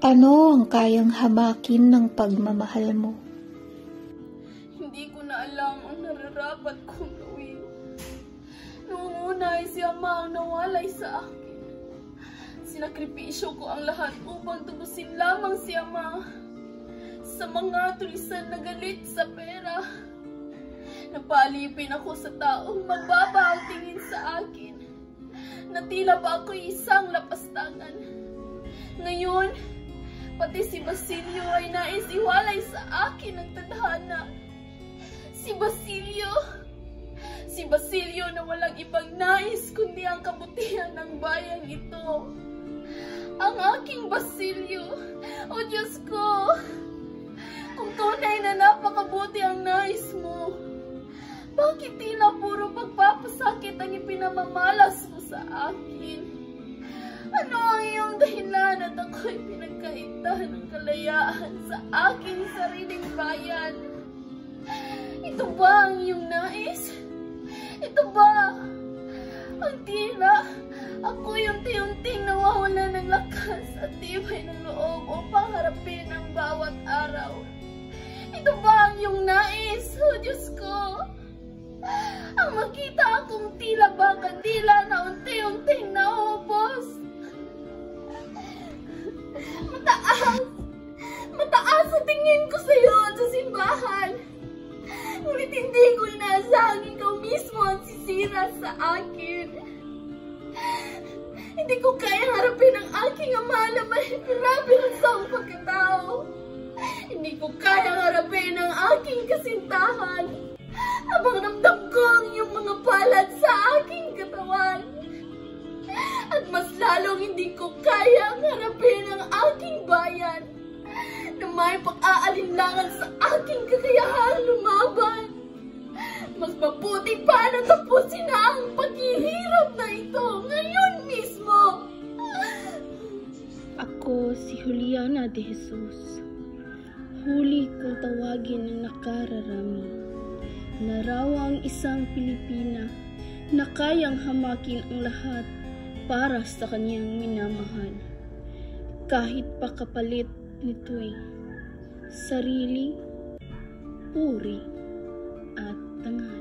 Ano ang kayang hamakin ng pagmamahal mo? Hindi ko na alam ang nararapat kong gawin. Noong una ay si Ama ang nawalay sa akin. Sinakripisyo ko ang lahat upang tubusin lamang si Ama sa mga tulisan na galit sa pera. Napalipin ako sa taong mababa ang tingin sa akin, na tila ba ako'y isang lapastangan. Ngayon, pati si Basilio ay nais iwalay sa akin ng tadhana. Si Basilio na walang ibang nais kundi ang kabutihan ng bayang ito. Ang aking Basilio, o Diyos ko, kung tunay na napakabuti ang nais mo, bakit tila puro pagpapasakit ang ipinamamalas mo sa akin? Ano ang iyong dahilan at ako'y pinagkaitahan ng kalayaan sa aking sariling bayan? Ito ba ang iyong nais? Ito ba ang tila ako'y unti-unting nawawala ng lakas at tibay ng loob upang harapin ang bawat araw? Ito ba ang iyong nais, o Diyos ko? Ang makita akong tila ba kandila na unti-unting naubos. Mataas sa tingin ko sa iyo at sa simbahan. Ngunit hindi ko inaasahang ikaw mismo ang sisira sa akin. Hindi ko kayang harapin ang aking Ama na may pirabirasang pagkatao. Hindi ko kayang harapin ang aking kasintahan habang ramdam ko ang iyong mga palad sa aking katawan. At mas lalong hindi ko kayang harapin ang aking bayan na may pag-aalinlangan sa aking kakayahang lumaban. Mas mabuti pa na tapusin na ang paghihirap na ito ngayon mismo. Ako si Juliana de Jesus. Huli kong tawagin ng nakararami. Narawa ang isang Pilipina na kayang hamakin ang lahat para sa kanyang minamahal. Kahit pa kapalit nito'y sarili, puri at tanga.